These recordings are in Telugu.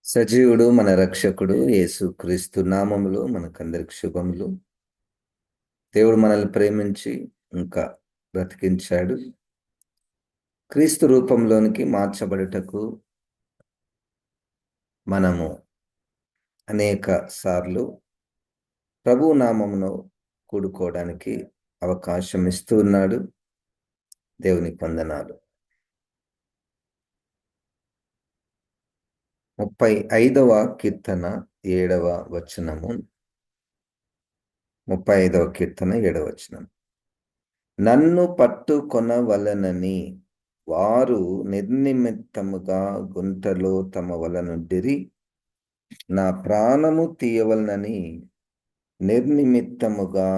సజీవుడు మన రక్షకుడు యేసుక్రీస్తు నామములో మనకందరికి శుభములు. దేవుడు మనల్ని ప్రేమించి ఇంకా బ్రతికించాడు. క్రీస్తు రూపంలోనికి మార్చబడుటకు మనము అనేక సార్లు ప్రభు నామమును కూడుకోవడానికి అవకాశం ఇస్తూ ఉన్నాడు. దేవునికి వందనాలు. 35వ కీర్తన 7వ వచనము. 35వ కీర్తన 7వ వచనం. నన్ను పట్టుకొనవలనని వారు నిర్నిమిత్తముగా గుంటలో తమ వలనుండిరి. నా ప్రాణము తీయవలనని నిర్నిమిత్తముగా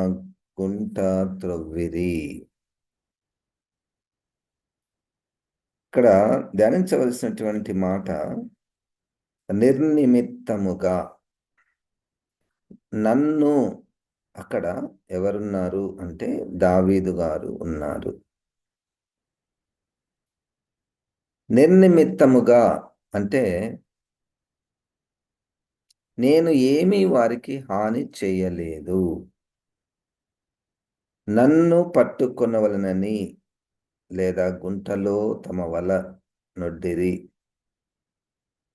గుంట త్రవ్విరి. ఇక్కడ ధ్యానించవలసినటువంటి మాట నిర్నిమిత్తముగా. నన్ను అక్కడ ఎవరున్నారు అంటే దావీదు గారు ఉన్నారు. నిర్నిమిత్తముగా అంటే నేను ఏమీ వారికి హాని చేయలేదు. నన్ను పట్టుకొనవలనని లేదా గుంటలో తమ వల నొడ్డిరి,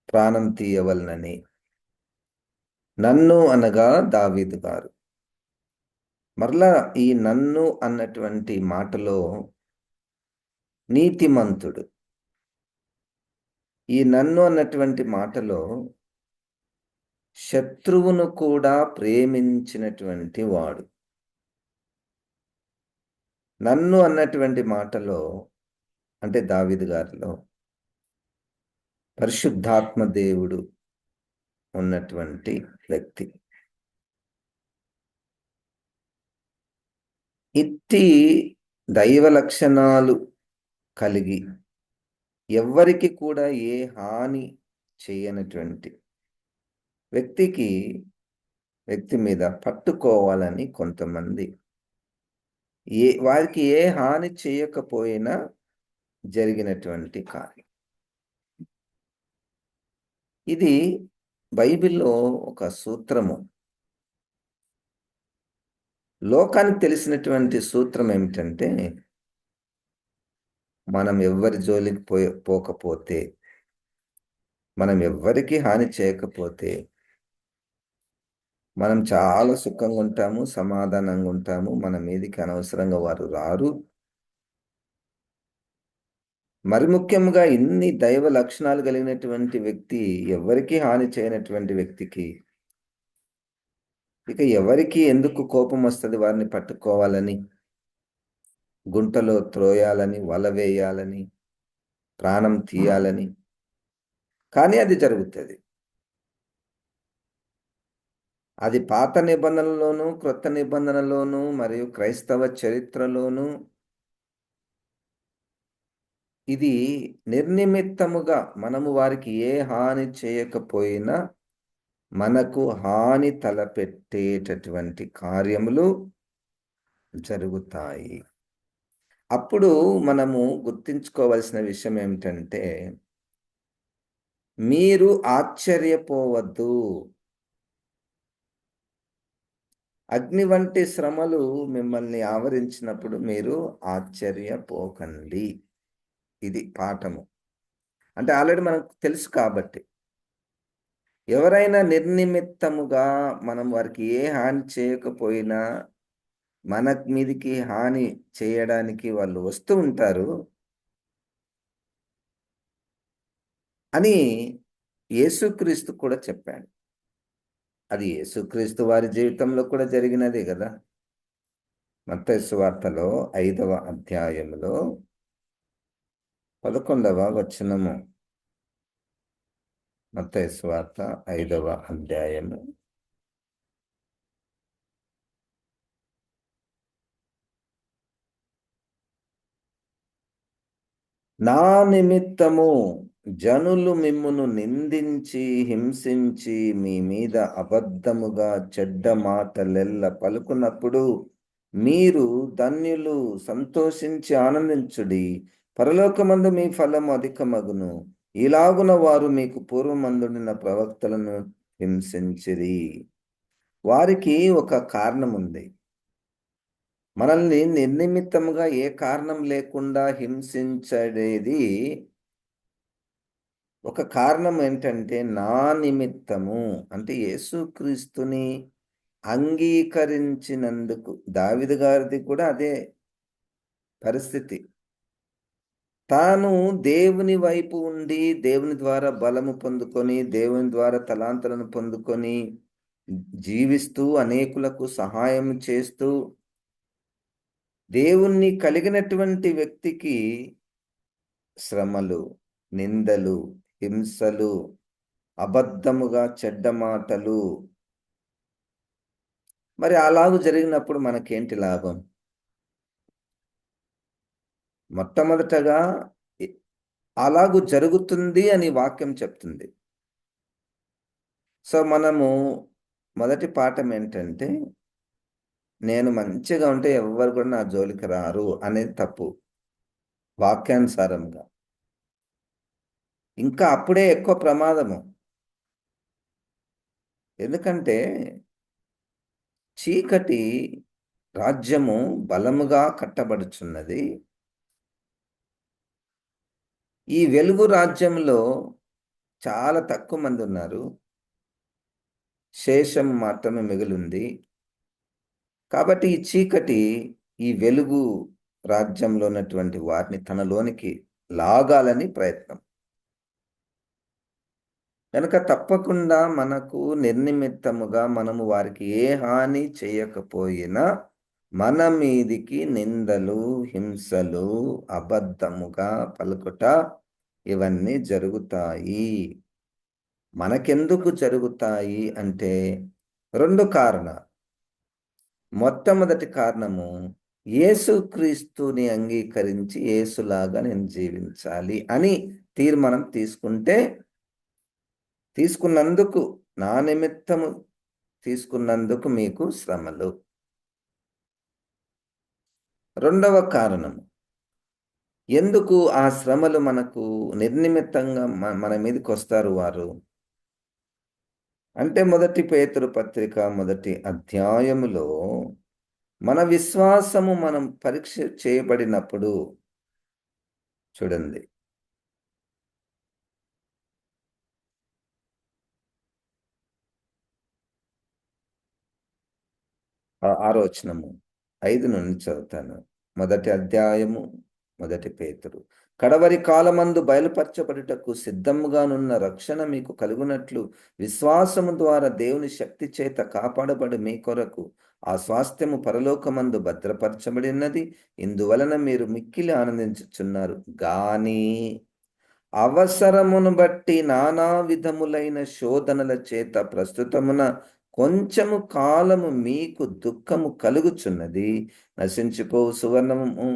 ప్రాణం తీయవలనని. నన్ను అనగా దావీదు గారు. మరలా ఈ నన్ను అన్నటువంటి మాటలో నీతిమంతుడు. ఈ నన్ను అన్నటువంటి మాటలో శత్రువును కూడా ప్రేమించినటువంటి వాడు. నన్ను అన్నటువంటి మాటలో అంటే దావీదు గారిలో పరిశుద్ధాత్మ దేవుడు ఉన్నటువంటి వ్యక్తి. ఇట్టి దైవ లక్షణాలు కలిగి ఎవ్వరికి కూడా ఏ హాని చేయనటువంటి వ్యక్తి మీద పట్టుకోవాలని కొంతమంది వారికి ఏ హాని చేయకపోయినా జరిగినటువంటి కార్యం. ఇది బైబిల్లో ఒక సూత్రము. లోకానికి తెలిసినటువంటి సూత్రం ఏమిటంటే, మనం ఎవ్వరి జోలికి పోకపోతే, మనం ఎవ్వరికి హాని చేయకపోతే మనం చాలా సుఖంగా ఉంటాము, సమాధానంగా ఉంటాము. మన మీదికి అనవసరంగా వారు రారు. మరి ముఖ్యంగా ఇన్ని దైవ లక్షణాలు కలిగినటువంటి వ్యక్తి ఎవరికి హాని చేయనటువంటి వ్యక్తికి ఇక ఎవరికి ఎందుకు కోపం వస్తుంది? వారిని పట్టుకోవాలని, గుంటలో త్రోయాలని, వల వేయాలని, ప్రాణం తీయాలని. కానీ అది జరుగుతుంది. అది పాత నిబంధనలోను, క్రొత్త నిబంధనలోను మరియు క్రైస్తవ చరిత్రలోను ఇది నిర్నిమిత్తముగా మనము వారికి ఏ హాని చేయకపోయినా మనకు హాని తలపెట్టేటటువంటి కార్యములు జరుగుతాయి. అప్పుడు మనము గుర్తించుకోవలసిన విషయం ఏమిటంటే, మీరు ఆశ్చర్యపోవద్దు. అగ్ని వంటి శ్రమలు మిమ్మల్ని ఆవరించినప్పుడు మీరు ఆశ్చర్యపోకండి. ఇది పాఠము. అంటే ఆల్రెడీ మనకు తెలుసు కాబట్టి. ఎవరైనా నిర్నిమిత్తముగా మనం వారికి ఏ హాని చేయకపోయినా మన మీదికి హాని చేయడానికి వాళ్ళు వస్తూ ఉంటారు అని యేసుక్రీస్తు కూడా చెప్పాడు. అది యేసుక్రీస్తు వారి జీవితంలో కూడా జరిగినదే కదా. మత్తయి సువార్తలో 5వ అధ్యాయంలో 11వ వచనము. మత్తయి సువార్త 5వ అధ్యాయము నా నిమిత్తము జనులు మిమ్మును నిందించి హింసించి మీ మీద అబద్ధముగా చెడ్డ మాటలెల్ల పలుకున్నప్పుడు మీరు ధన్యులు, సంతోషించి ఆనందించుడి, పరలోకమందు మీ ఫలము అధికమగును. ఇలాగున వారు మీకు పూర్వమందుండిన ప్రవక్తలను హింసించిరి. వారికి ఒక కారణం ఉంది. మనల్ని నిర్నిమిత్తముగా ఏ కారణం లేకుండా హింసించడేది ఒక కారణం ఏంటంటే, నా నిమిత్తము అంటే యేసుక్రీస్తుని అంగీకరించినందుకు. దావీదు గారిది కూడా అదే పరిస్థితి. తాను దేవుని వైపు ఉండి, దేవుని ద్వారా బలము పొందుకొని, దేవుని ద్వారా తలాంతులను పొందుకొని, జీవిస్తూ అనేకులకు సహాయం చేస్తూ, దేవుణ్ణి కలిగినటువంటి వ్యక్తికి శ్రమలు, నిందలు, హింసలు, అబద్ధముగా చెడ్డ మాటలు, మరి అలాగు జరిగినప్పుడు మనకేంటి లాభం? మొట్టమొదటగా ఎ అలాగు జరుగుతుంది అని వాక్యం చెప్తుంది. సో, మనము మొదటి పాఠం ఏంటంటే, నేను మంచిగా ఉంటే ఎవ్వరు కూడా నా జోలికి రారు అనేది తప్పు. వాక్యానుసారంగా. ఇంకా అప్పుడే ఎక్కువ ప్రమాదము. ఎందుకంటే, చీకటి రాజ్యము బలముగా కట్టబడుచున్నది. ఈ వెలుగు రాజ్యంలో చాలా తక్కువ మందున్నారు. శేషం మాత్రమే మిగిలుంది. కాబట్టి ఈ చీకటి ఈ వెలుగు రాజ్యంలో ఉన్నటువంటి వారిని తనలోనికి లాగాలని ప్రయత్నం. గనక తప్పకుండా మనకు నిర్నిమిత్తముగా మనము వారికి ఏ హాని చేయకపోయినా, మన మీదికి నిందలు, హింసలు, అబద్ధముగా పలుకుట ఇవన్నీ జరుగుతాయి. మనకెందుకు జరుగుతాయి అంటే 2 కారణాలు. మొట్టమొదటి కారణము, యేసుక్రీస్తుని అంగీకరించి యేసులాగా నేను జీవించాలి అని తీర్మానం తీసుకున్నందుకు, నా నిమిత్తము తీసుకున్నందుకు మీకు శ్రమలు. రెండవ కారణం, ఎందుకు ఆ శ్రమలు మనకు నిర్నిమిత్తంగా మన మీదకొస్తారు వారు? అంటే మొదటి పేతురు పత్రిక మొదటి అధ్యాయములో మన విశ్వాసము మనం పరీక్ష చేయబడినప్పుడు చూడండి. ఆరో వచనము 5 నుండి చదువుతాను. మొదటి అధ్యాయము మొదటి పేతురు. కడవరి కాలమందు బయలుపరచబడుటకు సిద్ధముగానున్న రక్షణ మీకు కలుగునట్లు విశ్వాసము ద్వారా దేవుని శక్తి చేత కాపాడబడి మీ కొరకు ఆ స్వాస్థ్యము పరలోకమందు భద్రపరచబడినది. ఇందువలన మీరు మిక్కిలి ఆనందించుచున్నారు. గాని అవసరమును బట్టి నానా విధములైన శోధనల చేత ప్రస్తుతమున కొంచెము కాలము మీకు దుఃఖము కలుగుచున్నది. నశించిపోవు సువర్ణము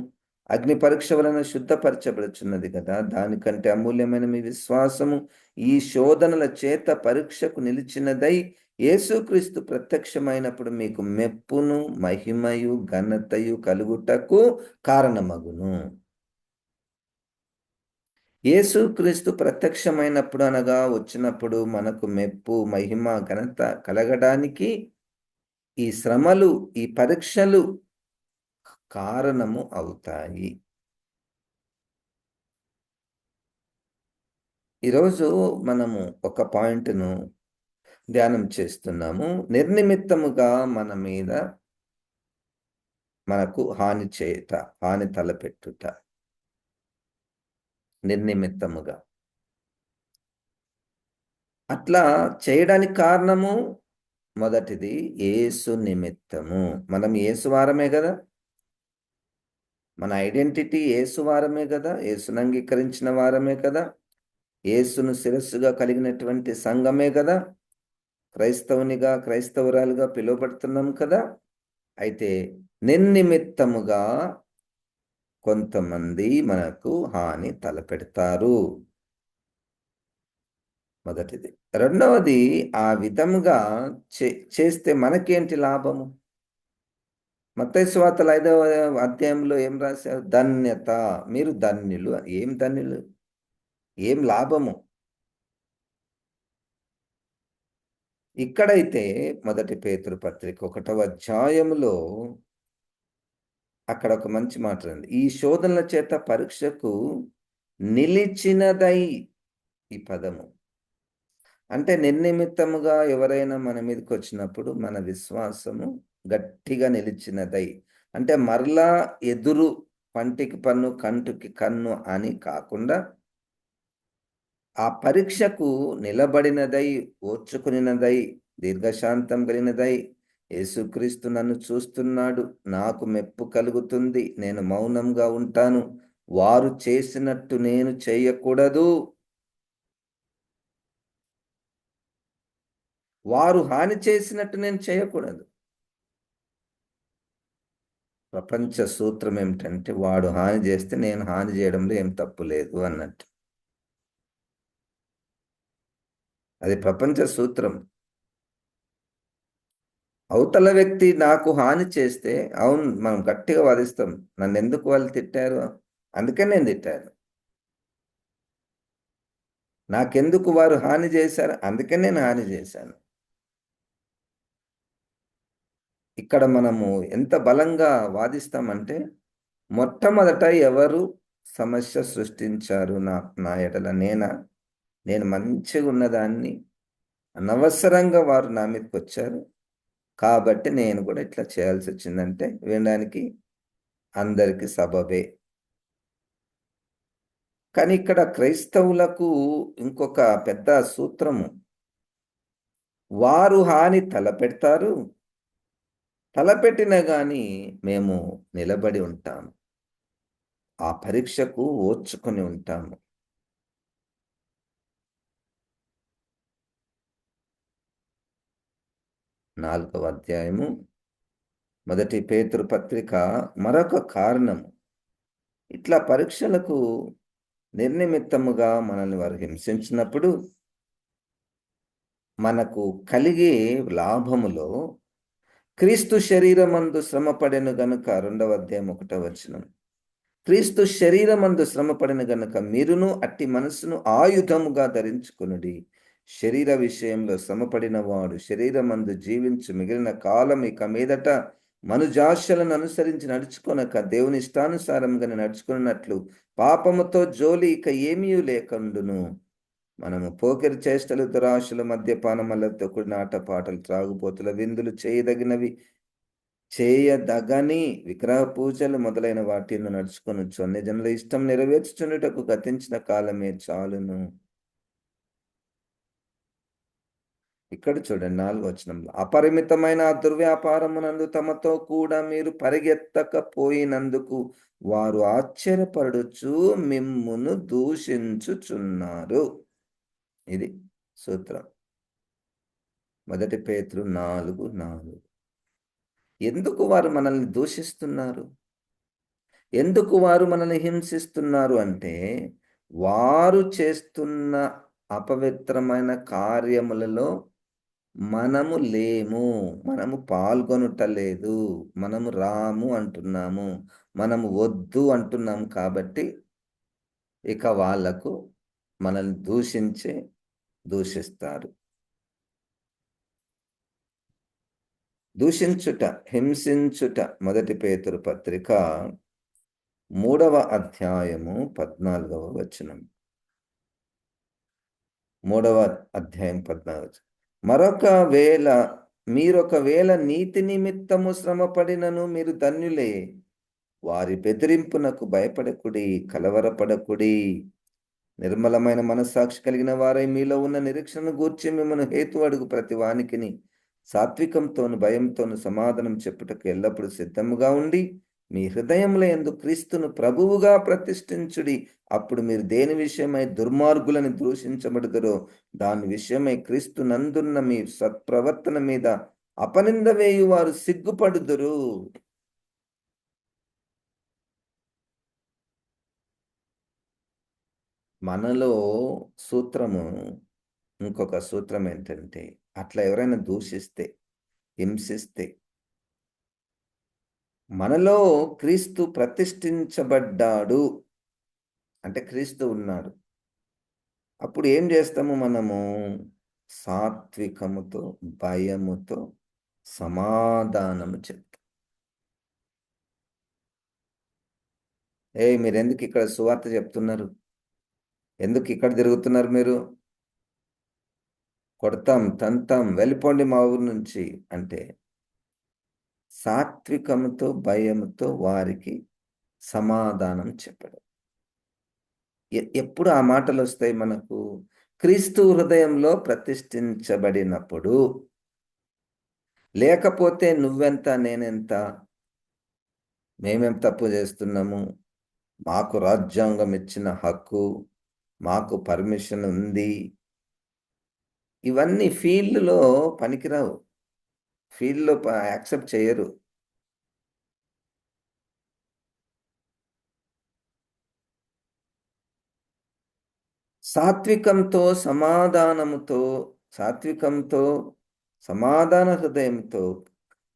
అగ్ని పరీక్ష వలన శుద్ధపరచబడుచున్నది కదా. దానికంటే అమూల్యమైన మీ విశ్వాసము ఈ శోధనల చేత పరీక్షకు నిలిచినదై యేసుక్రీస్తు ప్రత్యక్షమైనప్పుడు మీకు మెప్పును, మహిమయు, ఘనతయు కలుగుటకు కారణమగును. యేసుక్రీస్తు ప్రత్యక్షమైనప్పుడు అనగా వచ్చినప్పుడు మనకు మెప్పు, మహిమ, ఘనత కలగడానికి ఈ శ్రమలు, ఈ పరీక్షలు కారణము అవుతాయి. ఈరోజు మనము ఒక పాయింట్‌ను ధ్యానం చేస్తున్నాము. నిర్నిమిత్తముగా మన మీద మనకు హాని తలపెట్టుట. నిర్నిమిత్తముగా. అట్లా చేయడానికి కారణము మొదటిది యేసు నిమిత్తము. మనం యేసు వారమే గదా! మన ఐడెంటిటీ యేసు వారమే గదా! యేసును అంగీకరించిన వారమే కదా! యేసును శిరస్సుగా కలిగినటువంటి సంఘమే గదా! క్రైస్తవునిగా, క్రైస్తవురాలుగా పిలువబడుతున్నాం కదా! అయితే నిర్నిమిత్తముగా కొంతమంది మనకు హాని తలపెడతారు. మొదటిది. రెండవది, ఆ విధముగా చేస్తే మనకేంటి లాభము? మత్తయి సువార్తల 5వ అధ్యాయంలో ఏం రాశారు? ధన్యత. మీరు ధన్యులు. ఏం ధన్యులు? ఏం లాభము? ఇక్కడైతే మొదటి పేతురు పత్రిక 1వ అధ్యాయములో అక్కడ ఒక మంచి మాట ఉంది. ఈ శోధనల చేత పరీక్షకు నిలిచినదై, ఈ పదము అంటే నిర్నిమిత్తముగా ఎవరైనా మన మీదకి వచ్చినప్పుడు మన విశ్వాసము గట్టిగా నిలిచినదై, అంటే మరలా ఎదురు పంటికి పన్ను కంటికి కన్ను అని కాకుండా ఆ పరీక్షకు నిలబడినదై, ఓర్చుకునినదై, దీర్ఘశాంతం కలిగినదై, యేసుక్రీస్తు నన్ను చూస్తున్నాడు, నాకు మెప్పు కలుగుతుంది, నేను మౌనంగా ఉంటాను, వారు చేసినట్టు నేను చేయకూడదు, వారు హాని చేసినట్టు నేను చేయకూడదు. ప్రపంచ సూత్రం ఏమిటంటే, వాడు హాని చేస్తే నేను హాని చేయడంలో ఏం తప్పు లేదు అన్నట్టు. అది ప్రపంచ సూత్రం. అవతల వ్యక్తి నాకు హాని చేస్తే, అవును మనం గట్టిగా వాదిస్తాం. నన్నెందుకు వాళ్ళు తిట్టారు? అందుకని నేను తిట్టాను. నాకెందుకు వారు హాని చేశారు? అందుకని నేను హాని చేశాను. ఇక్కడ మనము ఎంత బలంగా వాదిస్తామంటే, మొట్టమొదట ఎవరు సమస్య సృష్టించారు నా ఎడల? నేనా? నేను మంచిగా ఉన్నదాన్ని అనవసరంగా వారు నా మీదకొచ్చారు, కాబట్టి నేను కూడా ఇట్లా చేయాల్సి వచ్చిందంటే వినడానికి అందరికి సబబే. కానీ ఇక్కడ క్రైస్తవులకు ఇంకొక పెద్ద సూత్రము. వారు హాని తలపెడతారు, తలపెట్టినా గాని మేము నిలబడి ఉంటాము. ఆ పరీక్షకు ఓర్చుకొని ఉంటాము. 4వ అధ్యాయము మొదటి పేతురు పత్రిక మరొక కారణము. ఇట్లా పరీక్షలకు నిర్నిమిత్తముగా మనల్ని వారు హింసించినప్పుడు మనకు కలిగే లాభములో క్రీస్తు శరీరమందు శ్రమపడెను గనుక, 2వ అధ్యాయం 1వ వచనం. క్రీస్తు శరీరమందు శ్రమపడిన గనుక మీరును అట్టి మనస్సును ఆయుధముగా ధరించుకొనుడి. శరీర విషయంలో శ్రమపడిన వాడు శరీరమందు జీవించు మిగిలిన కాలం ఇక మీదట మనుజాశలను అనుసరించి నడుచుకొనక దేవుని ఇష్టానుసారంగా నడుచుకున్నట్లు పాపముతో జోలి ఇక ఏమీ లేకుండును. మనము పోకిరి చేష్టలు, దురాశలు, మద్యపానములతో కూడిన ఆటపాటలు, త్రాగుబోతుల విందులు, చేయదగని విగ్రహ పూజలు మొదలైన వాటిని నడుచుకొనొచ్చు. అన్ని జనుల ఇష్టం నెరవేర్చుచున్నటకు గతించిన కాలమే చాలును. ఇక్కడ చూడండి 4వ వచనంలో, అపరిమితమైన దుర్వ్యాపారమునందు తమతో కూడా మీరు పరిగెత్తకపోయినందుకు వారు ఆశ్చర్యపడుచు మిమ్మును దూషించుచున్నారు. ఇది సూత్రం. మొదటి పేతురు 4:4. ఎందుకు వారు మనల్ని దూషిస్తున్నారు? ఎందుకు వారు మనల్ని హింసిస్తున్నారు అంటే, వారు చేస్తున్న అపవిత్రమైన కార్యములలో మనము లేము, మనము పాల్గొనుటలేదు, మనము రాము అంటున్నాము, మనము వద్దు అంటున్నాము. కాబట్టి ఇక వాళ్లకు మనల్ని దూషిస్తారు. దూషించుట, హింసించుట. మొదటి పేతురు పత్రిక 3వ అధ్యాయము 14వ వచనం. 3వ అధ్యాయం 14వ వచనం. మీరొకవేళ నీతి నిమిత్తము శ్రమపడినను మీరు ధన్యులే. వారి బెదిరింపునకు భయపడకుడి, కలవరపడకుడి. నిర్మలమైన మనస్సాక్షి కలిగిన వారై మీలో ఉన్న నిరీక్షణను గూర్చి మిమ్మల్ని హేతు అడుగు ప్రతి వానికిని సాత్వికంతోను భయంతోను సమాధానం చెప్పుటకు ఎల్లప్పుడూ సిద్ధముగా ఉండి మీ హృదయముల యందు క్రీస్తును ప్రభువుగా ప్రతిష్ఠించుడి. అప్పుడు మీరు దేని విషయమై దుర్మార్గులని దూషించబడుదురో దాని విషయమై క్రీస్తు నందున్న మీ సత్ప్రవర్తన మీద అపనింద వేయువారు సిగ్గుపడుదురు. మనలో సూత్రము, ఇంకొక సూత్రం ఏంటంటే, అట్లా ఎవరైనా దూషిస్తే, హింసిస్తే, మనలో క్రీస్తు ప్రతిష్ఠించబడ్డాడు అంటే క్రీస్తు ఉన్నాడు. అప్పుడు ఏం చేస్తాము మనము? సాత్వికముతో, భయముతో సమాధానము చెప్తాం. మీరెందుకు ఇక్కడ సువార్త చెప్తున్నారు? ఎందుకు ఇక్కడ తిరుగుతున్నారు మీరు? కొడతాం, తంతాం, వెళ్ళిపోండి మా ఊరు నుంచి అంటే, సాత్వికముతో, భయముతో వారికి సమాధానం చెప్పడం. ఎప్పుడు ఆ మాటలు వస్తాయి మనకు? క్రీస్తు హృదయంలో ప్రతిష్ఠించబడినప్పుడు. లేకపోతే నువ్వెంత, నేనెంత, మేమేం తప్పు చేస్తున్నాము, మాకు రాజ్యాంగం ఇచ్చిన హక్కు, మాకు పర్మిషన్ ఉంది, ఇవన్నీ ఫీల్డ్లో పనికిరావు. ఫీల్డ్లో యాక్సెప్ట్ చేయరు. సాత్వికంతో సమాధానముతో, సాత్వికంతో సమాధాన హృదయంతో,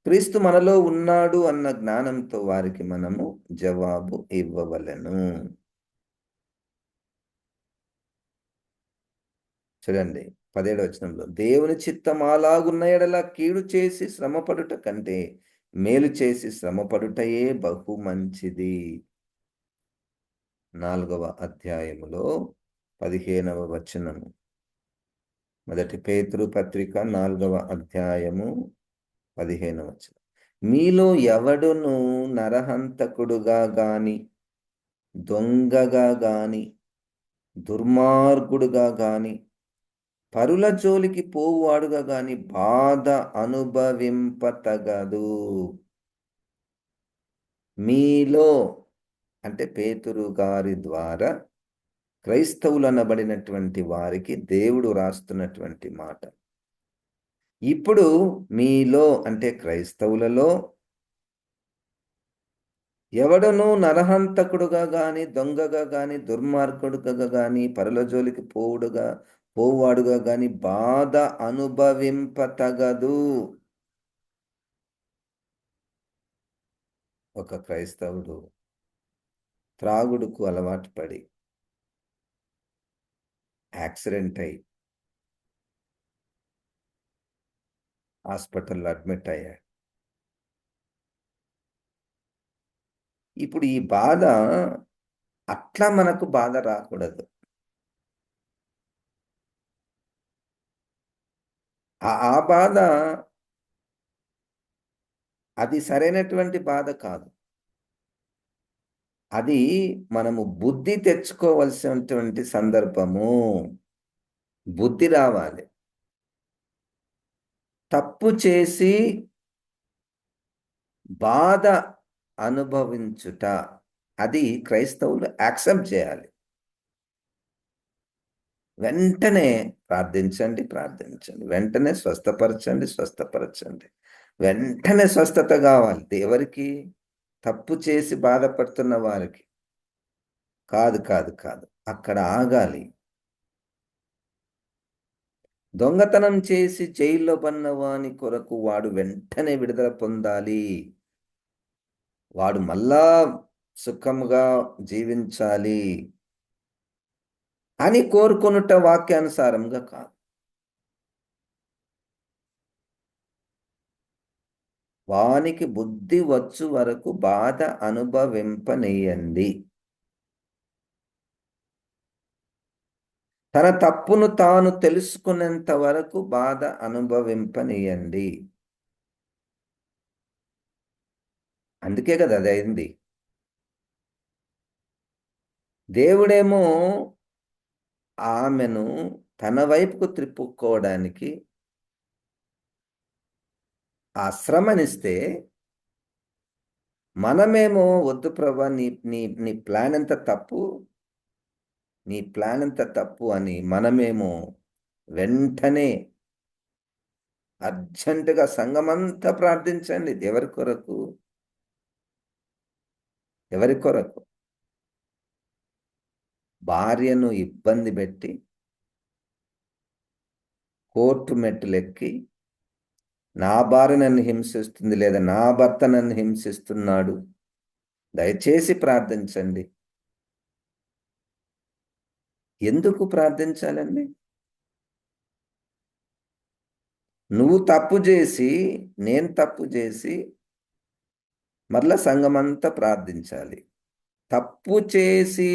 క్రీస్తు మనలో ఉన్నాడు అన్న జ్ఞానంతో వారికి మనము జవాబు ఇవ్వవలెను. చూడండి 17వ వచనంలో, దేవుని చిత్తం అలాగున్న ఎడల కీడు చేసి శ్రమపడుట కంటే మేలు చేసి శ్రమపడుటయే బహు మంచిది. 4వ అధ్యాయములో 15వ వచనము. మొదటి పేతురు పత్రిక 4వ అధ్యాయము 15వ వచనం. మీలో ఎవడును నరహంతకుడుగా గాని, దొంగగా గాని, దుర్మార్గుడుగా గాని, పరుల జోలికి పోవువాడుగా గాని బాధ అనుభవింపతగదు. మీలో అంటే పేతురు గారి ద్వారా క్రైస్తవులు అనబడినటువంటి వారికి దేవుడు రాస్తున్నటువంటి మాట. ఇప్పుడు మీలో అంటే క్రైస్తవులలో ఎవడనూ నరహంతకుడుగా గాని, దొంగగా గాని, దుర్మార్గుడుగా గాని, పరుల జోలికి పోవువాడుగా గాని బాధ అనుభవింపతగదు. ఒక క్రైస్తవుడు త్రాగుడుకు అలవాటు పడి యాక్సిడెంట్ అయి హాస్పిటల్లో అడ్మిట్ అయ్యాడు. ఇప్పుడు ఈ బాధ అట్లా మనకు బాధ రాకూడదు. ఆ బాధ అది సరైనటువంటి బాధ కాదు. అది మనము బుద్ధి తెచ్చుకోవలసినటువంటి సందర్భము. బుద్ధి రావాలి. తప్పు చేసి బాధ అనుభవించుట అది క్రైస్తవులు యాక్సెప్ట్ చేయాలి. వెంటనే ప్రార్థించండి, ప్రార్థించండి. వెంటనే స్వస్థపరచండి. వెంటనే స్వస్థత కావాలి. ఎవరికి? తప్పు చేసి బాధపడుతున్న వారికి కాదు. అక్కడ ఆగాలి. దొంగతనం చేసి జైల్లో పడిన వాని కొరకు వాడు వెంటనే విడుదల పొందాలి. వాడు మళ్ళా సుఖముగా జీవించాలి అని కోరుకొనుట వాక్యానుసారంగా కాదు. వానికి బుద్ధి వచ్చు వరకు బాధ అనుభవింపనీయండి. తన తప్పును తాను తెలుసుకునేంత వరకు బాధ అనుభవింపనీయండి. అందుకే కదా అది అయింది. దేవుడేమో ఆమెను తన వైపుకు త్రిప్పుకోవడానికి ఆ శ్రమనిస్తే, మనమేమో వద్దు ప్రభా, నీ నీ నీ ప్లాన్ ఎంత తప్పు అని మనమేమో వెంటనే అర్జెంటుగా సంఘమంతా ప్రార్థించండి. ఎవరి కొరకు? భార్యను ఇబ్బంది పెట్టి కోర్టు మెట్టులెక్కి, నా భార్య నన్ను హింసిస్తుంది లేదా నా భర్త నన్ను హింసిస్తున్నాడు, దయచేసి ప్రార్థించండి. ఎందుకు ప్రార్థించాలండి? నువ్వు తప్పు చేసి, నేను తప్పు చేసి, మరలా సంఘమంతా ప్రార్థించాలి. తప్పు చేసి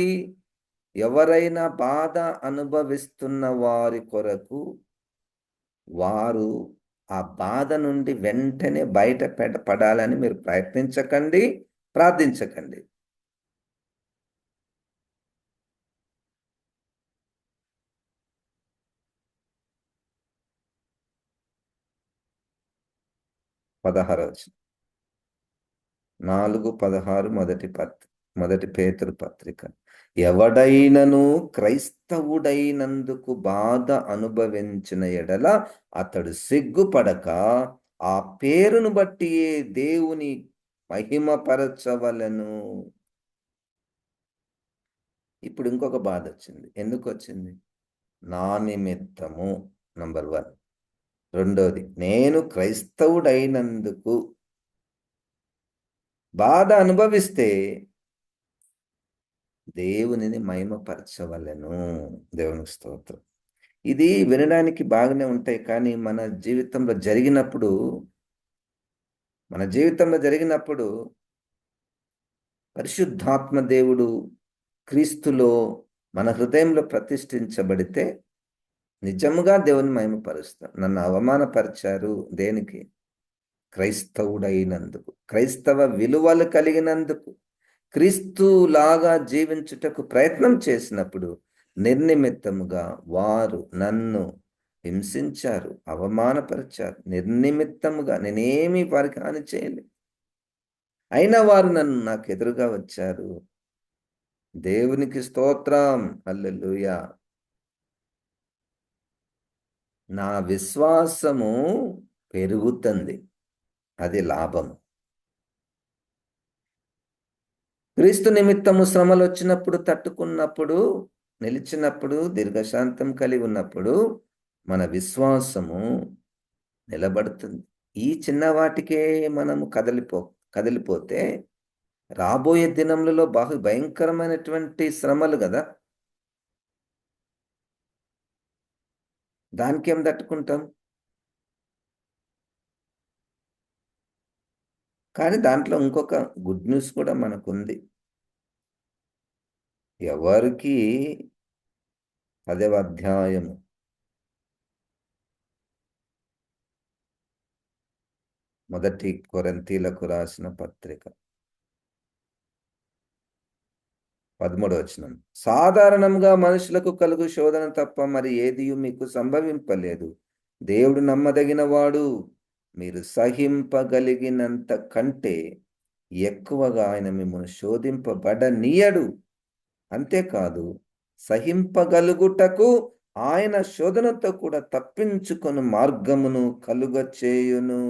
ఎవరైనా బాధ అనుభవిస్తున్న వారి కొరకు వారు ఆ బాధ నుండి వెంటనే పడాలని మీరు ప్రయత్నించకండి, ప్రార్థించకండి. పదహారవచ్చు 4:16 మొదటి పేతురు పత్రిక. ఎవడైనను క్రైస్తవుడైనందుకు బాధ అనుభవించిన ఎడల అతడు సిగ్గుపడక ఆ పేరును బట్టి దేవుని మహిమపరచవలెను. ఇప్పుడు ఇంకొక బాధ వచ్చింది. ఎందుకు వచ్చింది? నా నిమిత్తము. నంబర్ 1. రెండోది, నేను క్రైస్తవుడైనందుకు బాధ అనుభవిస్తే దేవునిని మహిమపరచవలెను. దేవునికి స్తోత్రం. ఇది వినడానికి బాగానే ఉంటాయి, కానీ మన జీవితంలో జరిగినప్పుడు పరిశుద్ధాత్మ దేవుడు క్రీస్తులో మన హృదయంలో ప్రతిష్ఠించబడితే నిజముగా దేవుని మహిమపరుస్తాం. నన్ను అవమానపరిచారు, దేనికి? క్రైస్తవుడైనందుకు, క్రైస్తవ విలువలు కలిగినందుకు, క్రీస్తులాగా జీవించుటకు ప్రయత్నం చేసినప్పుడు నిర్నిమిత్తముగా వారు నన్ను హింసించారు, అవమానపరిచారు. నిర్నిమిత్తముగా నేనేమి వారికి హాని చేయలేదు, అయినా వారు నాకు ఎదురుగా వచ్చారు. దేవునికి స్తోత్రం. హల్లెలూయా. నా విశ్వాసము పెరుగుతుంది, అది లాభం. క్రీస్తు నిమిత్తము శ్రమలు వచ్చినప్పుడు, తట్టుకున్నప్పుడు, నిలిచినప్పుడు, దీర్ఘశాంతం కలిగి ఉన్నప్పుడు మన విశ్వాసము నిలబడుతుంది. ఈ చిన్న వాటికే మనము కదిలిపోతే రాబోయే దినములలో భయంకరమైనటువంటి శ్రమలు కదా, దానికేం తట్టుకుంటాం? కానీ దాంట్లో ఇంకొక గుడ్ న్యూస్ కూడా మనకుంది. ఎవరికి 10వ అధ్యాయము మొదటి కొరింథీలకు రాసిన పత్రిక 13వ వచనం. సాధారణంగా మనుషులకు కలుగు శోధన తప్ప మరి ఏదియు మీకు సంభవింపలేదు. దేవుడు నమ్మదగిన వాడు, మీరు సహింపగలిగినంత కంటే ఎక్కువగా ఆయన మిమ్మల్ని శోధింపబడనీయడు. అంతేకాదు, సహింపగలుగుటకు ఆయన శోధనతో కూడా తప్పించుకొని మార్గమును కలుగచేయును.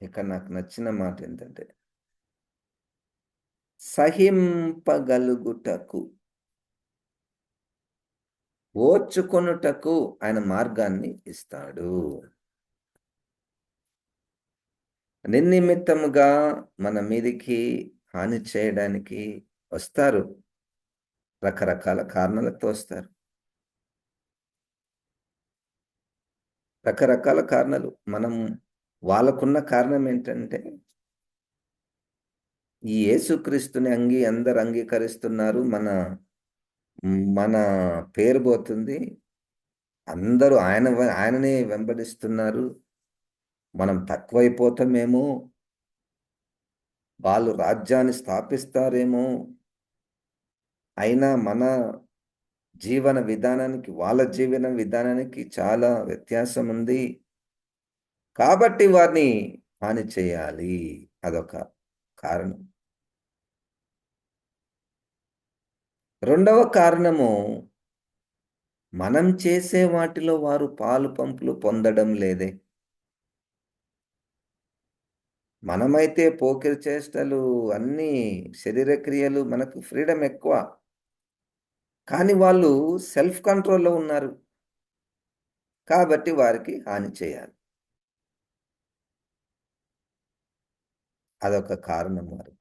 ఇక నాకు నచ్చిన మాట ఏంటంటే, సహింపగలుగుటకు, ఓర్చుకొనుటకు ఆయన మార్గాన్ని ఇస్తాడు. నిర్నిమిత్తముగా మన మీదికి హాని చేయడానికి వస్తారు, రకరకాల కారణాలతో వస్తారు. రకరకాల కారణాలు. వాళ్ళకున్న కారణం ఏంటంటే, ఈ యేసుక్రీస్తుని అందరు అంగీకరిస్తున్నారు, మన పేరు పోతుంది, అందరూ ఆయననే వెంబడిస్తున్నారు, మనం తక్కువైపోతామేమో, వాళ్ళు రాజ్యాన్ని స్థాపిస్తారేమో, అయినా మన జీవన విధానానికి వాళ్ళ జీవన విధానానికి చాలా వ్యత్యాసం ఉంది, కాబట్టి వారిని హాని చేయాలి. అదొక కారణం. రెండవ కారణము, మనం చేసే వాటిలో వారు పాలు పంపులు పొందడం లేదే. మనమైతే పోకిరి చేష్టలు, అన్నీ శరీర క్రియలు, మనకు ఫ్రీడమ్ ఎక్కువ, కానీ వాళ్ళు సెల్ఫ్ కంట్రోల్లో ఉన్నారు, కాబట్టి వారికి హాని చేయాలి. అదొక కారణం వారికి.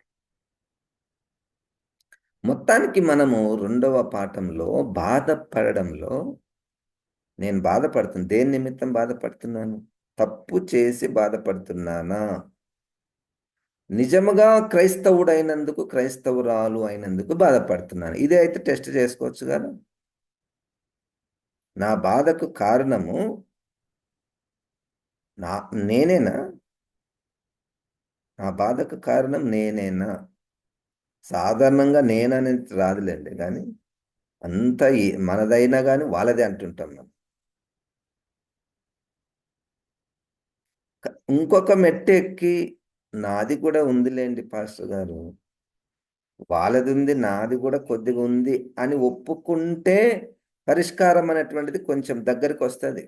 మొత్తానికి మనము రెండవ పాఠంలో బాధపడడంలో నేను బాధపడుతున్నాను. దేని నిమిత్తం బాధపడుతున్నాను? తప్పు చేసి బాధపడుతున్నానా? నిజముగా క్రైస్తవుడైనందుకు, క్రైస్తవురాలు అయినందుకు బాధపడుతున్నాను. ఇదే అయితే టెస్ట్ చేసుకోవచ్చు కదా. నా బాధకు కారణము నా నేనేనా? నా బాధకు కారణం నేనేనా? సాధారణంగా నేనని రాదులేండి, కానీ అంతా మనదైనా కానీ వాళ్ళదే అంటుంటాం మనం. ఇంకొక మెట్టు ఎక్కి నాది కూడా ఉందిలేండి పాస్టర్ గారు, వాళ్ళది ఉంది, నాది కూడా కొద్దిగా ఉంది అని ఒప్పుకుంటే పరిష్కారం అనేటువంటిది కొంచెం దగ్గరికి వస్తుంది.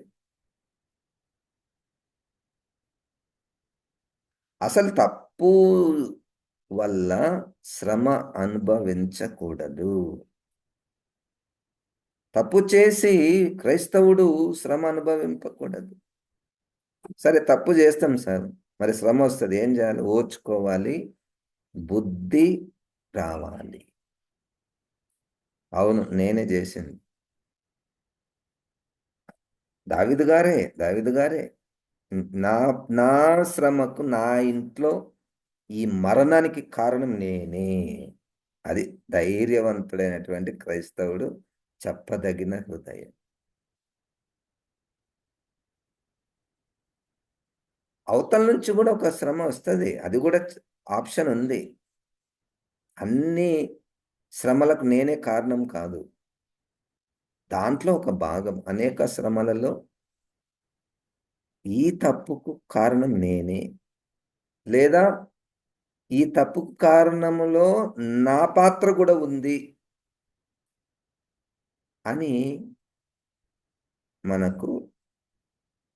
అసలు తప్పు వల్ల శ్రమ అనుభవించకూడదు. తప్పు చేసి క్రైస్తవుడు శ్రమ అనుభవింపకూడదు. సరే, తప్పు చేస్తాం సార్, మరి శ్రమ వస్తుంది, ఏం చేయాలి? ఓర్చుకోవాలి, బుద్ధి రావాలి. అవును, నేనే చేసింది. దావీదు గారే నా నా శ్రమకు, నా ఇంట్లో ఈ మరణానికి కారణం నేనే. అది ధైర్యవంతుడైనటువంటి క్రైస్తవుడు చెప్పదగిన హృదయం. అవతల నుంచి కూడా ఒక శ్రమ వస్తుంది, అది కూడా ఆప్షన్ ఉంది. అన్ని శ్రమలకు నేనే కారణం కాదు. దాంట్లో ఒక భాగం, అనేక శ్రమలలో ఈ తప్పుకు కారణం నేనే, లేదా ఈ తప్పుకు కారణములో నా పాత్ర కూడా ఉంది అని మనకు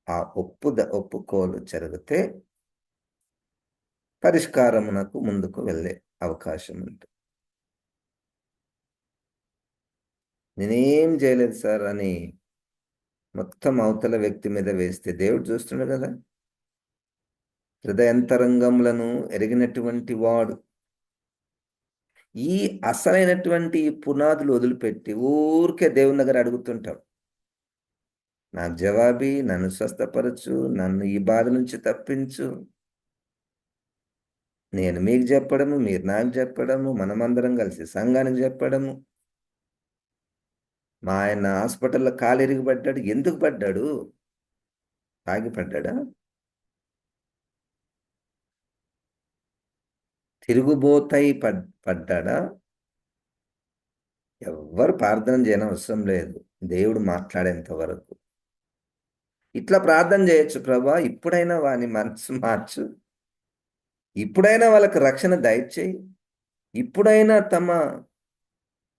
ఆ ఒప్పుకోలు జరిగితే పరిష్కారమునకు ముందుకు వెళ్ళే అవకాశం ఉంటుంది. నేనేం చేయలేదు సార్ అని మొత్తం అవతల వ్యక్తి మీద వేస్తే దేవుడు చూస్తుండు కదా. హృదయంతరంగములను ఎరిగినటువంటి వాడు. ఈ అసలైనటువంటి పునాదులు వదిలిపెట్టి ఊరికే దేవుని దగ్గర అడుగుతుంటాం, నాకు జవాబి, నన్ను స్వస్థపరచు, నన్ను ఈ బాధ నుంచి తప్పించు. నేను మీకు చెప్పడము, మీరు నాకు చెప్పడము, మనమందరం కలిసి సంఘానికి చెప్పడము. మా ఆయన హాస్పిటల్లో కాలు ఇరిగి పడ్డాడు. ఎందుకు పడ్డాడు? తాగి పడ్డాడా? తిరుగుబోతాయి పడ్డాడా? ఎవ్వరు ప్రార్థన చేయని అవసరం లేదు, దేవుడు మాట్లాడేంత వరకు. ఇట్లా ప్రార్థన చేయొచ్చు, ప్రభా ఇప్పుడైనా వాని మనసు మార్చు, ఇప్పుడైనా వాళ్ళకి రక్షణ దయచేయి, ఇప్పుడైనా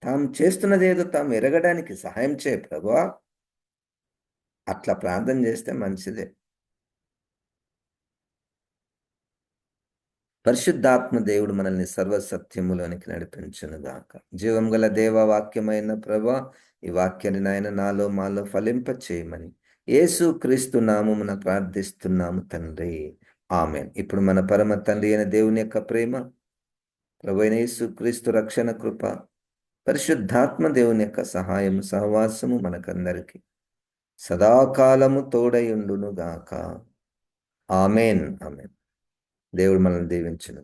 తాము చేస్తున్నదేదో తాము ఎరగడానికి సహాయం చేయ ప్రభా. అట్లా ప్రార్థన చేస్తే మంచిదే. పరిశుద్ధాత్మ దేవుడు మనల్ని సర్వసత్యములోనికి నడిపించునుగాక. జీవం గల దేవ వాక్యమైన ప్రభా, ఈ వాక్యాన్ని నాయన నాలో మాలో ఫలింప చేయమని యేసు క్రీస్తు నామమున ప్రార్థిస్తున్నాము తండ్రి, ఆమేన్. ఇప్పుడు మన పరమ తండ్రి అయిన దేవుని యొక్క ప్రేమ, ప్రభు అయిన యేసు క్రీస్తు రక్షణ కృప, పరిశుద్ధాత్మ దేవుని యొక్క సహాయము, సహవాసము మనకందరికి సదాకాలము తోడయుండునుగాక. ఆమేన్. ఆమేన్. దేవుడు మనల్ని దీవించును.